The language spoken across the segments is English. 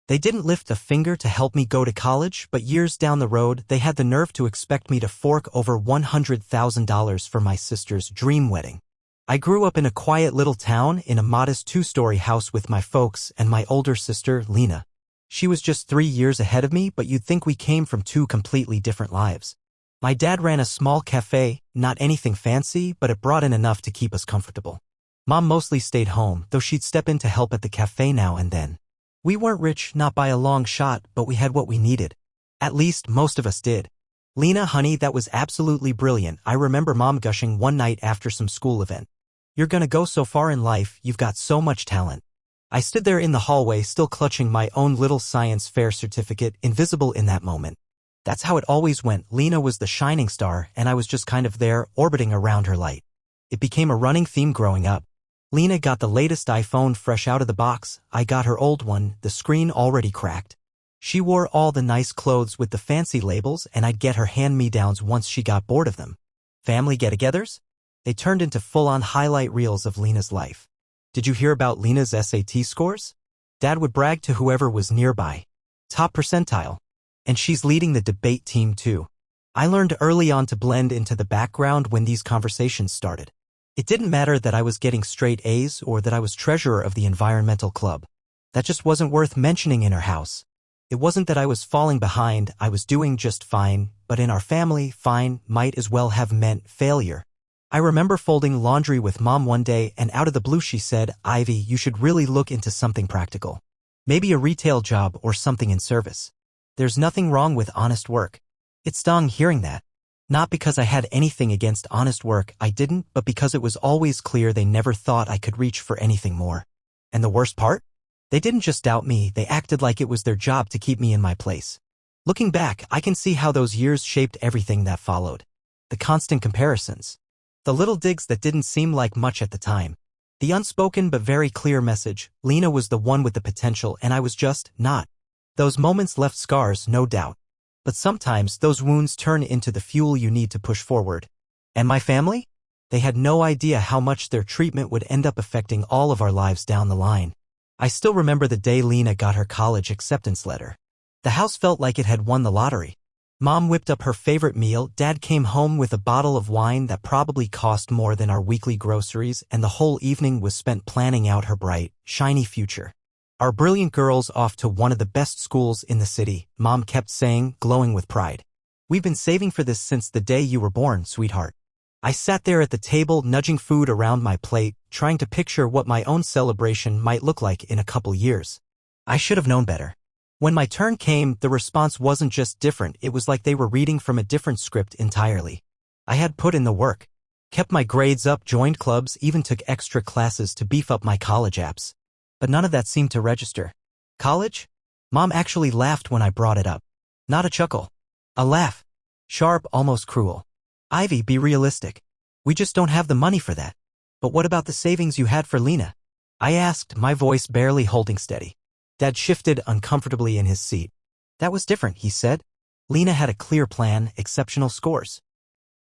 They didn't lift a finger to help me go to college, but years down the road, they had the nerve to expect me to fork over $100,000 for my sister's dream wedding. I grew up in a quiet little town in a modest 2-story house with my folks and my older sister, Lena. She was just 3 years ahead of me, but you'd think we came from 2 completely different lives. My dad ran a small cafe, not anything fancy, but it brought in enough to keep us comfortable. Mom mostly stayed home, though she'd step in to help at the cafe now and then. We weren't rich, not by a long shot, but we had what we needed. At least, most of us did. Lena, honey, that was absolutely brilliant. I remember Mom gushing one night after some school event. You're gonna go so far in life, you've got so much talent. I stood there in the hallway, still clutching my own little science fair certificate, invisible in that moment. That's how it always went. Lena was the shining star, and I was just kind of there, orbiting around her light. It became a running theme growing up. Lena got the latest iPhone fresh out of the box. I got her old one, the screen already cracked. She wore all the nice clothes with the fancy labels, and I'd get her hand-me-downs once she got bored of them. Family get-togethers? They turned into full-on highlight reels of Lena's life. Did you hear about Lena's SAT scores? Dad would brag to whoever was nearby. Top percentile. And she's leading the debate team too. I learned early on to blend into the background when these conversations started. It didn't matter that I was getting straight A's or that I was treasurer of the environmental club. That just wasn't worth mentioning in our house. It wasn't that I was falling behind, I was doing just fine, but in our family, fine might as well have meant failure. I remember folding laundry with Mom one day, and out of the blue she said, "Ivy, you should really look into something practical. Maybe a retail job or something in service. There's nothing wrong with honest work." It stung hearing that. Not because I had anything against honest work, I didn't, but because it was always clear they never thought I could reach for anything more. And the worst part? They didn't just doubt me, they acted like it was their job to keep me in my place. Looking back, I can see how those years shaped everything that followed. The constant comparisons. The little digs that didn't seem like much at the time. The unspoken but very clear message, Lena was the one with the potential and I was just not. Those moments left scars, no doubt. But sometimes those wounds turn into the fuel you need to push forward. And my family? They had no idea how much their treatment would end up affecting all of our lives down the line. I still remember the day Lena got her college acceptance letter. The house felt like it had won the lottery. Mom whipped up her favorite meal, Dad came home with a bottle of wine that probably cost more than our weekly groceries, and the whole evening was spent planning out her bright, shiny future. Our brilliant girl's off to one of the best schools in the city, Mom kept saying, glowing with pride. We've been saving for this since the day you were born, sweetheart. I sat there at the table, nudging food around my plate, trying to picture what my own celebration might look like in a couple years. I should have known better. When my turn came, the response wasn't just different, it was like they were reading from a different script entirely. I had put in the work. Kept my grades up, joined clubs, even took extra classes to beef up my college apps. But none of that seemed to register. College? Mom actually laughed when I brought it up. Not a chuckle. A laugh. Sharp, almost cruel. Ivy, be realistic. We just don't have the money for that. But what about the savings you had for Lena? I asked, my voice barely holding steady. Dad shifted uncomfortably in his seat. That was different, he said. Lena had a clear plan, exceptional scores.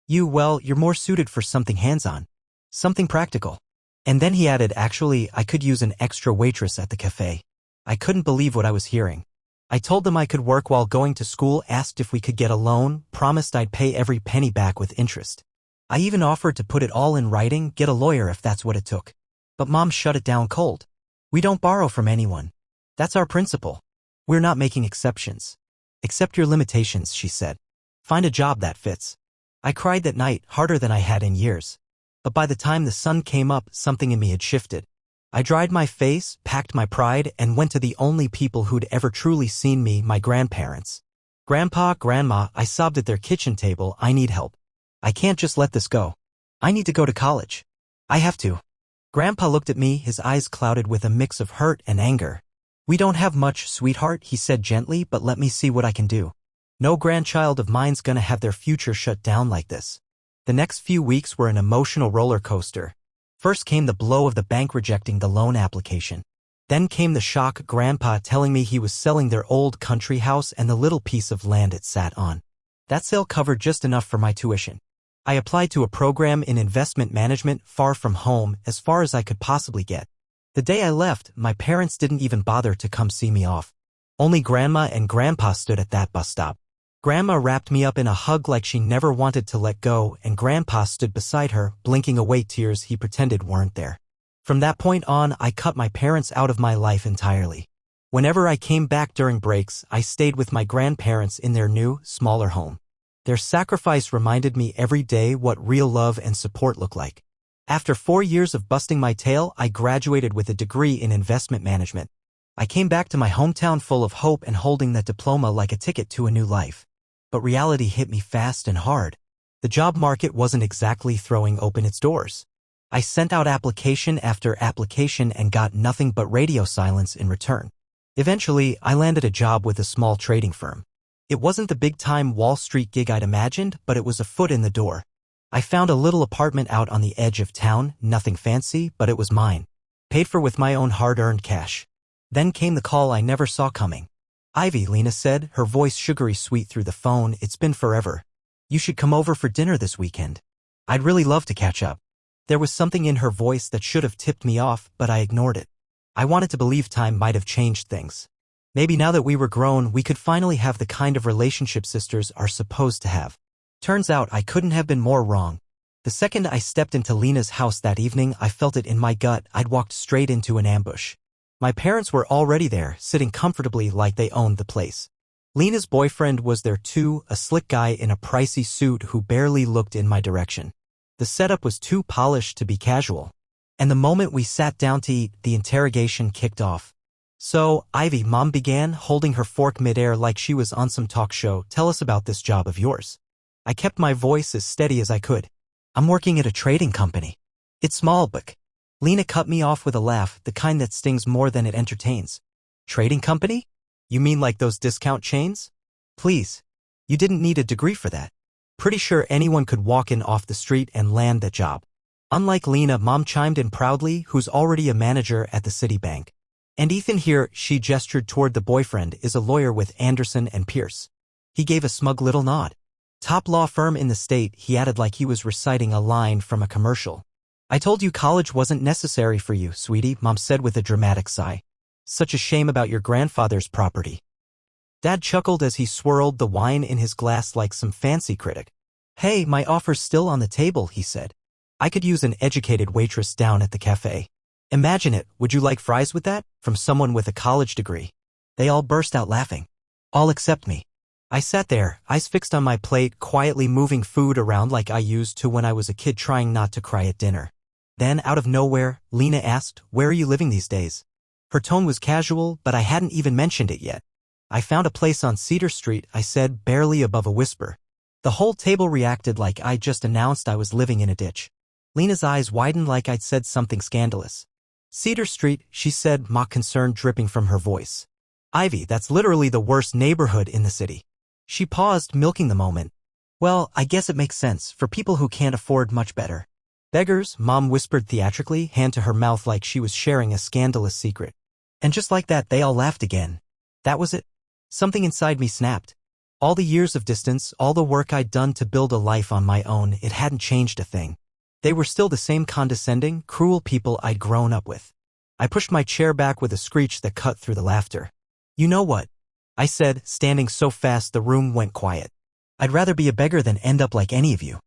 You're more suited for something hands-on. Something practical. And then he added, actually, I could use an extra waitress at the cafe. I couldn't believe what I was hearing. I told them I could work while going to school, asked if we could get a loan, promised I'd pay every penny back with interest. I even offered to put it all in writing, get a lawyer if that's what it took. But Mom shut it down cold. We don't borrow from anyone. That's our principle. We're not making exceptions. Accept your limitations, she said. Find a job that fits. I cried that night, harder than I had in years. But by the time the sun came up, something in me had shifted. I dried my face, packed my pride, and went to the only people who'd ever truly seen me, my grandparents. Grandpa, Grandma, I sobbed at their kitchen table, I need help. I can't just let this go. I need to go to college. I have to. Grandpa looked at me, his eyes clouded with a mix of hurt and anger. We don't have much, sweetheart, he said gently, but let me see what I can do. No grandchild of mine's gonna have their future shut down like this. The next few weeks were an emotional roller coaster. First came the blow of the bank rejecting the loan application. Then came the shock, Grandpa telling me he was selling their old country house and the little piece of land it sat on. That sale covered just enough for my tuition. I applied to a program in investment management far from home, as far as I could possibly get. The day I left, my parents didn't even bother to come see me off. Only Grandma and Grandpa stood at that bus stop. Grandma wrapped me up in a hug like she never wanted to let go, and Grandpa stood beside her, blinking away tears he pretended weren't there. From that point on, I cut my parents out of my life entirely. Whenever I came back during breaks, I stayed with my grandparents in their new, smaller home. Their sacrifice reminded me every day what real love and support look like. After 4 years of busting my tail, I graduated with a degree in investment management. I came back to my hometown full of hope and holding that diploma like a ticket to a new life. But reality hit me fast and hard. The job market wasn't exactly throwing open its doors. I sent out application after application and got nothing but radio silence in return. Eventually, I landed a job with a small trading firm. It wasn't the big-time Wall Street gig I'd imagined, but it was a foot in the door. I found a little apartment out on the edge of town, nothing fancy, but it was mine. Paid for with my own hard-earned cash. Then came the call I never saw coming. "Ivy," Lena said, her voice sugary sweet through the phone, "it's been forever. You should come over for dinner this weekend. I'd really love to catch up." There was something in her voice that should have tipped me off, but I ignored it. I wanted to believe time might have changed things. Maybe now that we were grown, we could finally have the kind of relationship sisters are supposed to have. Turns out I couldn't have been more wrong. The second I stepped into Lena's house that evening, I felt it in my gut. I'd walked straight into an ambush. My parents were already there, sitting comfortably like they owned the place. Lena's boyfriend was there too, a slick guy in a pricey suit who barely looked in my direction. The setup was too polished to be casual. And the moment we sat down to eat, the interrogation kicked off. "So, Ivy," Mom began, holding her fork midair like she was on some talk show, "tell us about this job of yours." I kept my voice as steady as I could. "I'm working at a trading company. It's small, but..." Lena cut me off with a laugh, the kind that stings more than it entertains. "Trading company? You mean like those discount chains? Please. You didn't need a degree for that. Pretty sure anyone could walk in off the street and land that job." Unlike Lena, Mom chimed in proudly, who's already a manager at the Citibank. "And Ethan here," she gestured toward the boyfriend, "is a lawyer with Anderson and Pierce." He gave a smug little nod. "Top law firm in the state," he added like he was reciting a line from a commercial. "I told you college wasn't necessary for you, sweetie," Mom said with a dramatic sigh. "Such a shame about your grandfather's property." Dad chuckled as he swirled the wine in his glass like some fancy critic. "Hey, my offer's still on the table," he said. "I could use an educated waitress down at the cafe. Imagine it, would you like fries with that? From someone with a college degree." They all burst out laughing. All except me. I sat there, eyes fixed on my plate, quietly moving food around like I used to when I was a kid, trying not to cry at dinner. Then, out of nowhere, Lena asked, "Where are you living these days?" Her tone was casual, but I hadn't even mentioned it yet. "I found a place on Cedar Street," I said, barely above a whisper. The whole table reacted like I just announced I was living in a ditch. Lena's eyes widened like I'd said something scandalous. "Cedar Street," she said, mock concern dripping from her voice. "Ivy, that's literally the worst neighborhood in the city." She paused, milking the moment. "Well, I guess it makes sense, for people who can't afford much better." "Beggars," Mom whispered theatrically, hand to her mouth like she was sharing a scandalous secret. And just like that, they all laughed again. That was it. Something inside me snapped. All the years of distance, all the work I'd done to build a life on my own, it hadn't changed a thing. They were still the same condescending, cruel people I'd grown up with. I pushed my chair back with a screech that cut through the laughter. "You know what?" I said, standing so fast the room went quiet. "I'd rather be a beggar than end up like any of you."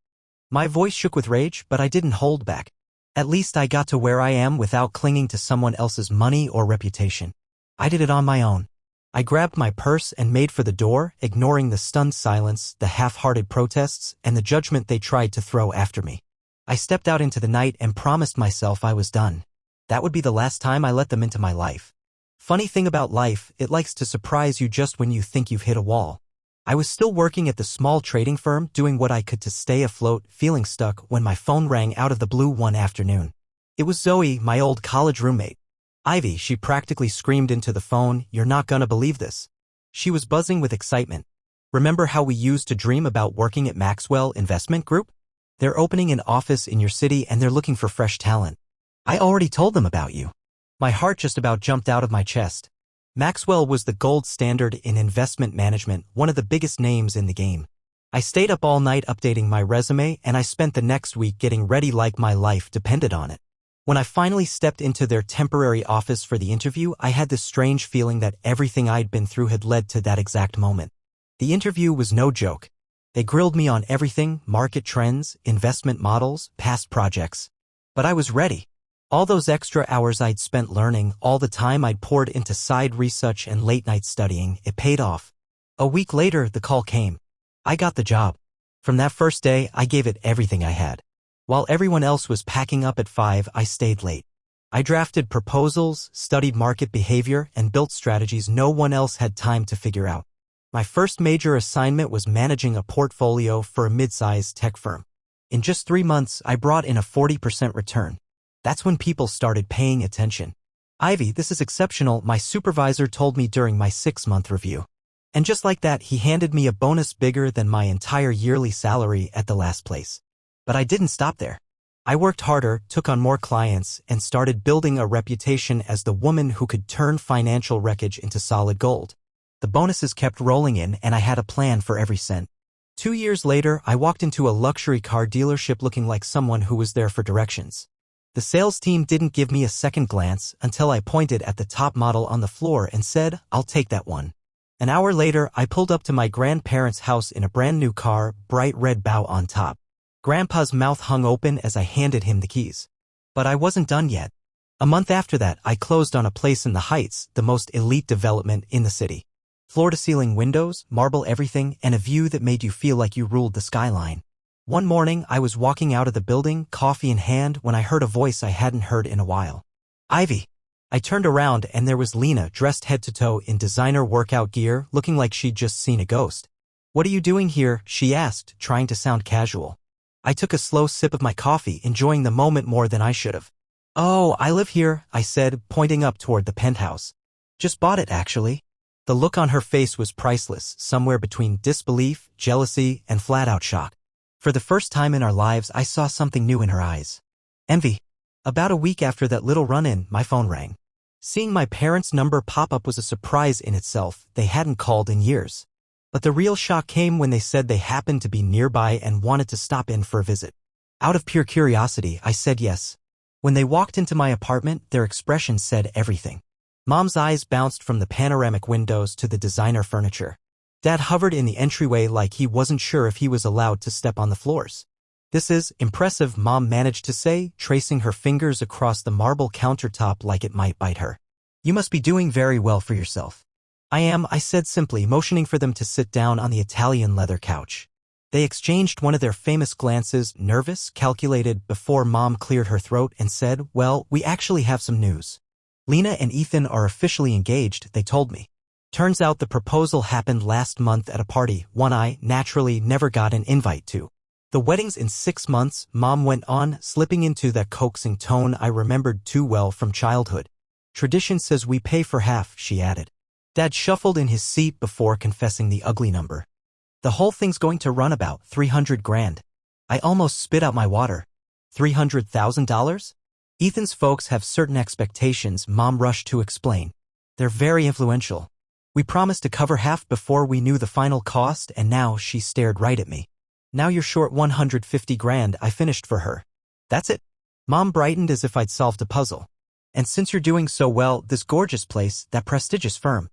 My voice shook with rage, but I didn't hold back. At least I got to where I am without clinging to someone else's money or reputation. I did it on my own. I grabbed my purse and made for the door, ignoring the stunned silence, the half-hearted protests, and the judgment they tried to throw after me. I stepped out into the night and promised myself I was done. That would be the last time I let them into my life. Funny thing about life, it likes to surprise you just when you think you've hit a wall. I was still working at the small trading firm, doing what I could to stay afloat, feeling stuck, when my phone rang out of the blue one afternoon. It was Zoe, my old college roommate. "Ivy," she practically screamed into the phone, "you're not gonna believe this." She was buzzing with excitement. "Remember how we used to dream about working at Maxwell Investment Group? They're opening an office in your city and they're looking for fresh talent. I already told them about you." My heart just about jumped out of my chest. Maxwell was the gold standard in investment management, one of the biggest names in the game. I stayed up all night updating my resume, and I spent the next week getting ready like my life depended on it. When I finally stepped into their temporary office for the interview, I had this strange feeling that everything I'd been through had led to that exact moment. The interview was no joke. They grilled me on everything: market trends, investment models, past projects. But I was ready. All those extra hours I'd spent learning, all the time I'd poured into side research and late-night studying, it paid off. A week later, the call came. I got the job. From that first day, I gave it everything I had. While everyone else was packing up at 5, I stayed late. I drafted proposals, studied market behavior, and built strategies no one else had time to figure out. My first major assignment was managing a portfolio for a mid-sized tech firm. In just 3 months, I brought in a 40% return. That's when people started paying attention. "Ivy, this is exceptional," my supervisor told me during my 6-month review. And just like that, he handed me a bonus bigger than my entire yearly salary at the last place. But I didn't stop there. I worked harder, took on more clients, and started building a reputation as the woman who could turn financial wreckage into solid gold. The bonuses kept rolling in, and I had a plan for every cent. 2 years later, I walked into a luxury car dealership looking like someone who was there for directions. The sales team didn't give me a second glance until I pointed at the top model on the floor and said, "I'll take that one." An hour later, I pulled up to my grandparents' house in a brand new car, bright red bow on top. Grandpa's mouth hung open as I handed him the keys. But I wasn't done yet. A month after that, I closed on a place in the Heights, the most elite development in the city. Floor-to-ceiling windows, marble everything, and a view that made you feel like you ruled the skyline. One morning, I was walking out of the building, coffee in hand, when I heard a voice I hadn't heard in a while. "Ivy." I turned around and there was Lena, dressed head to toe in designer workout gear, looking like she'd just seen a ghost. "What are you doing here?" she asked, trying to sound casual. I took a slow sip of my coffee, enjoying the moment more than I should have. "Oh, I live here," I said, pointing up toward the penthouse. "Just bought it, actually." The look on her face was priceless, somewhere between disbelief, jealousy, and flat-out shock. For the first time in our lives, I saw something new in her eyes. Envy. About a week after that little run-in, my phone rang. Seeing my parents' number pop up was a surprise in itself. They hadn't called in years. But the real shock came when they said they happened to be nearby and wanted to stop in for a visit. Out of pure curiosity, I said yes. When they walked into my apartment, their expression said everything. Mom's eyes bounced from the panoramic windows to the designer furniture. Dad hovered in the entryway like he wasn't sure if he was allowed to step on the floors. "This is impressive," Mom managed to say, tracing her fingers across the marble countertop like it might bite her. "You must be doing very well for yourself." "I am," I said simply, motioning for them to sit down on the Italian leather couch. They exchanged one of their famous glances, nervous, calculated, before Mom cleared her throat and said, "Well, we actually have some news. Lena and Ethan are officially engaged," they told me. Turns out the proposal happened last month at a party, one I, naturally, never got an invite to. "The wedding's in 6 months," Mom went on, slipping into that coaxing tone I remembered too well from childhood. "Tradition says we pay for half," she added. Dad shuffled in his seat before confessing the ugly number. "The whole thing's going to run about 300 grand. I almost spit out my water. $300,000? Ethan's folks have certain expectations, Mom rushed to explain. They're very influential. We promised to cover half before we knew the final cost, and now," she stared right at me. "Now you're short 150 grand, I finished for her." "That's it?" Mom brightened as if I'd solved a puzzle. "And since you're doing so well, this gorgeous place, that prestigious firm."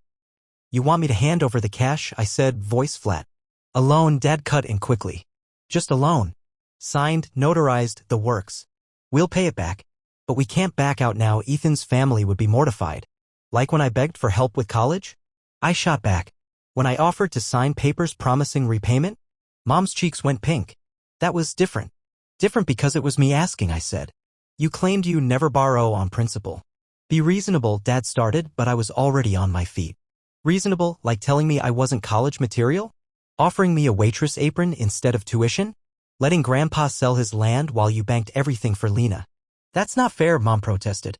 "You want me to hand over the cash?" I said, voice flat. "A loan," Dad cut in quickly. "Just a loan. Signed, notarized, the works. We'll pay it back. But we can't back out now. Ethan's family would be mortified." "Like when I begged for help with college?" I shot back. "When I offered to sign papers promising repayment?" Mom's cheeks went pink. "That was different." "Different because it was me asking," I said. "You claimed you never borrow on principle." "Be reasonable," Dad started, but I was already on my feet. "Reasonable, like telling me I wasn't college material? Offering me a waitress apron instead of tuition? Letting Grandpa sell his land while you banked everything for Lena? That's not fair," Mom protested.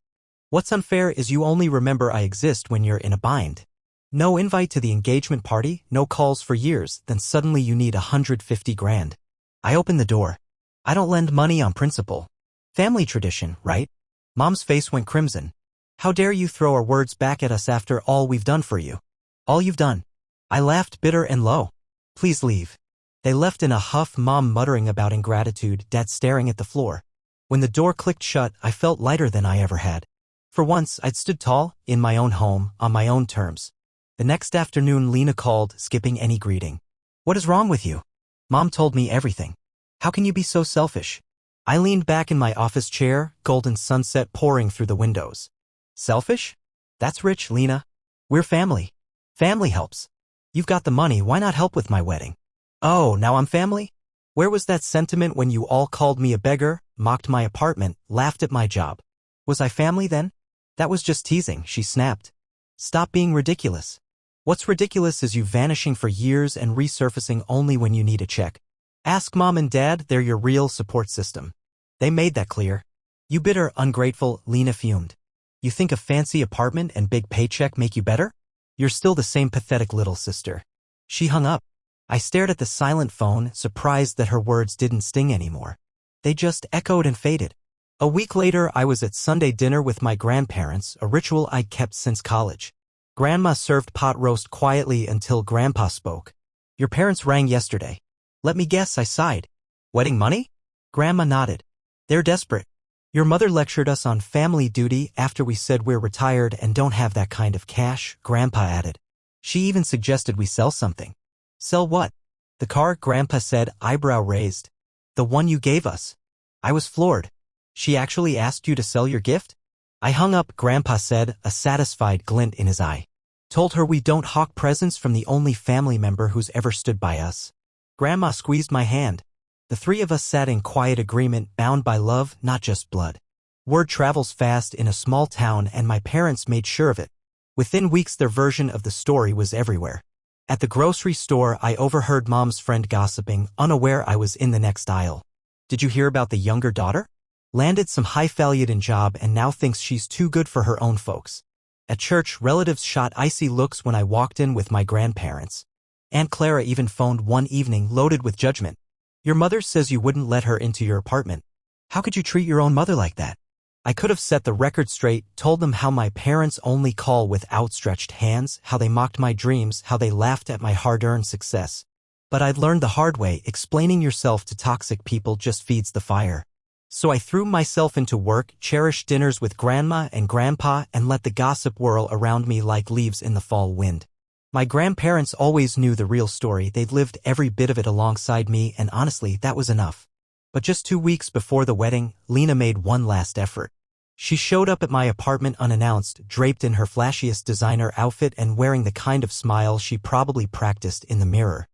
"What's unfair is you only remember I exist when you're in a bind. No invite to the engagement party, no calls for years, then suddenly you need 150 grand. I opened the door. "I don't lend money on principle. Family tradition, right?" Mom's face went crimson. "How dare you throw our words back at us after all we've done for you? All you've done." I laughed bitter and low. "Please leave." They left in a huff, Mom muttering about ingratitude, Dad staring at the floor. When the door clicked shut, I felt lighter than I ever had. For once, I'd stood tall, in my own home, on my own terms. The next afternoon, Lena called, skipping any greeting. "What is wrong with you?" "Mom told me everything." "How can you be so selfish?" I leaned back in my office chair, golden sunset pouring through the windows. "Selfish? That's rich, Lena. We're family. Family helps. You've got the money, why not help with my wedding?" "Oh, now I'm family?" "Where was that sentiment when you all called me a beggar, mocked my apartment, laughed at my job? Was I family then?" "That was just teasing," she snapped. "Stop being ridiculous." "What's ridiculous is you vanishing for years and resurfacing only when you need a check. Ask Mom and Dad, they're your real support system. They made that clear." "You bitter, ungrateful," Lena fumed. "You think a fancy apartment and big paycheck make you better? You're still the same pathetic little sister." She hung up. I stared at the silent phone, surprised that her words didn't sting anymore. They just echoed and faded. A week later, I was at Sunday dinner with my grandparents, a ritual I'd kept since college. Grandma served pot roast quietly until Grandpa spoke. "Your parents rang yesterday." "Let me guess," I sighed. "Wedding money?" Grandma nodded. "They're desperate. Your mother lectured us on family duty after we said we're retired and don't have that kind of cash," Grandpa added. "She even suggested we sell something." "Sell what?" "The car," Grandpa said, eyebrow raised. "The one you gave us." I was floored. "She actually asked you to sell your gift?" I hung up, Grandpa said, a satisfied glint in his eye. "Told her we don't hawk presents from the only family member who's ever stood by us." Grandma squeezed my hand. The three of us sat in quiet agreement, bound by love, not just blood. Word travels fast in a small town, and my parents made sure of it. Within weeks, their version of the story was everywhere. At the grocery store, I overheard Mom's friend gossiping, unaware I was in the next aisle. "Did you hear about the younger daughter? Landed some highfalutin job and now thinks she's too good for her own folks." At church, relatives shot icy looks when I walked in with my grandparents. Aunt Clara even phoned one evening, loaded with judgment. "Your mother says you wouldn't let her into your apartment. How could you treat your own mother like that?" I could have set the record straight, told them how my parents only call with outstretched hands, how they mocked my dreams, how they laughed at my hard-earned success. But I'd learned the hard way, explaining yourself to toxic people just feeds the fire. So I threw myself into work, cherished dinners with Grandma and Grandpa, and let the gossip whirl around me like leaves in the fall wind. My grandparents always knew the real story. They'd lived every bit of it alongside me, and honestly, that was enough. But just 2 weeks before the wedding, Lena made one last effort. She showed up at my apartment unannounced, draped in her flashiest designer outfit and wearing the kind of smile she probably practiced in the mirror.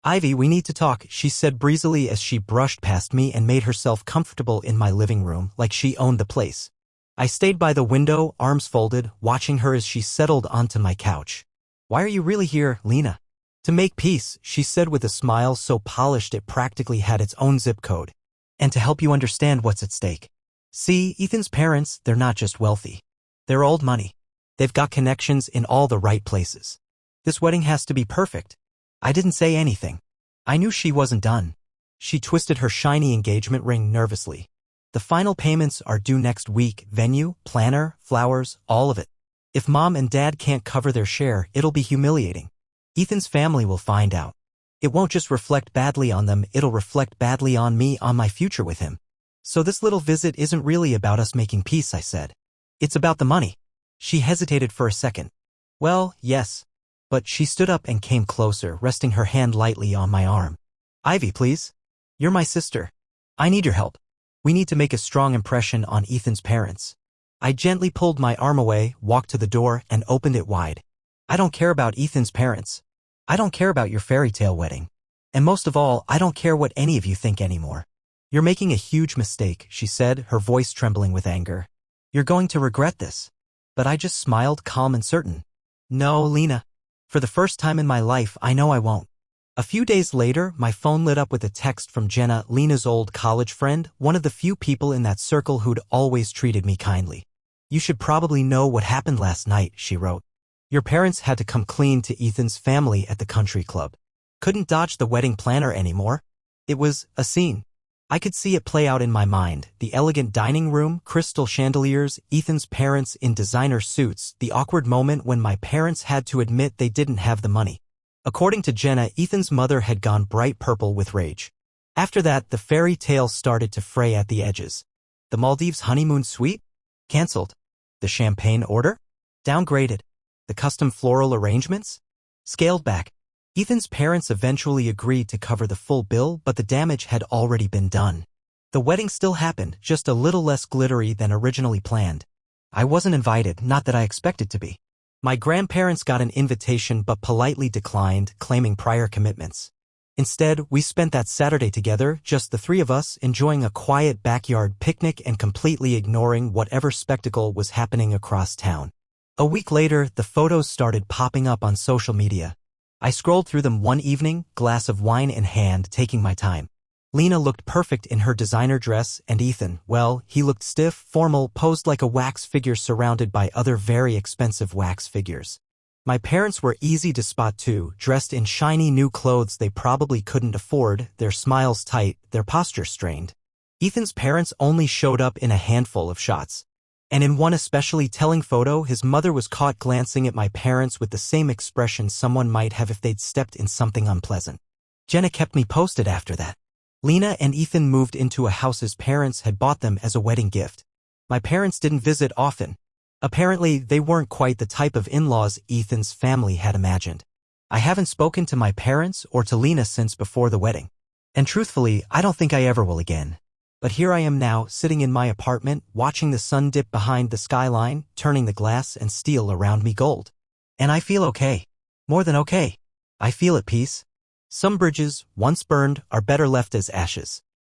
"Ivy, we need to talk," she said breezily as she brushed past me and made herself comfortable in my living room, like she owned the place. I stayed by the window, arms folded, watching her as she settled onto my couch. "Why are you really here, Lena?" "To make peace," she said with a smile so polished it practically had its own zip code. "And to help you understand what's at stake. See, Ethan's parents, they're not just wealthy. They're old money. They've got connections in all the right places. This wedding has to be perfect." I didn't say anything. I knew she wasn't done. She twisted her shiny engagement ring nervously. "The final payments are due next week, venue, planner, flowers, all of it. If Mom and Dad can't cover their share, it'll be humiliating. Ethan's family will find out. It won't just reflect badly on them, it'll reflect badly on me, on my future with him. So this little visit isn't really about us making peace," I said. "It's about the money." She hesitated for a second. "Well, yes." But she stood up and came closer, resting her hand lightly on my arm. "Ivy, please. You're my sister. I need your help. We need to make a strong impression on Ethan's parents." I gently pulled my arm away, walked to the door, and opened it wide. "I don't care about Ethan's parents. I don't care about your fairy tale wedding. And most of all, I don't care what any of you think anymore. You're making a huge mistake," she said, her voice trembling with anger. "You're going to regret this." But I just smiled, calm and certain. "No, Lena. For the first time in my life, I know I won't." A few days later, my phone lit up with a text from Jenna, Lena's old college friend, one of the few people in that circle who'd always treated me kindly. "You should probably know what happened last night," she wrote. "Your parents had to come clean to Ethan's family at the country club. Couldn't dodge the wedding planner anymore. It was a scene. I could see it play out in my mind, the elegant dining room, crystal chandeliers, Ethan's parents in designer suits, the awkward moment when my parents had to admit they didn't have the money. According to Jenna, Ethan's mother had gone bright purple with rage. After that, the fairy tale started to fray at the edges. The Maldives honeymoon suite? Cancelled. The champagne order? Downgraded. The custom floral arrangements? Scaled back. Ethan's parents eventually agreed to cover the full bill, but the damage had already been done. The wedding still happened, just a little less glittery than originally planned. I wasn't invited, not that I expected to be. My grandparents got an invitation but politely declined, claiming prior commitments. Instead, we spent that Saturday together, just the three of us, enjoying a quiet backyard picnic and completely ignoring whatever spectacle was happening across town. A week later, the photos started popping up on social media. I scrolled through them one evening, glass of wine in hand, taking my time. Lena looked perfect in her designer dress, and Ethan, well, he looked stiff, formal, posed like a wax figure surrounded by other very expensive wax figures. My parents were easy to spot too, dressed in shiny new clothes they probably couldn't afford, their smiles tight, their posture strained. Ethan's parents only showed up in a handful of shots. And in one especially telling photo, his mother was caught glancing at my parents with the same expression someone might have if they'd stepped in something unpleasant. Jenna kept me posted after that. Lena and Ethan moved into a house his parents had bought them as a wedding gift. My parents didn't visit often. Apparently, they weren't quite the type of in-laws Ethan's family had imagined. I haven't spoken to my parents or to Lena since before the wedding. And truthfully, I don't think I ever will again. But here I am now, sitting in my apartment, watching the sun dip behind the skyline, turning the glass and steel around me gold. And I feel okay. More than okay. I feel at peace. Some bridges, once burned, are better left as ashes.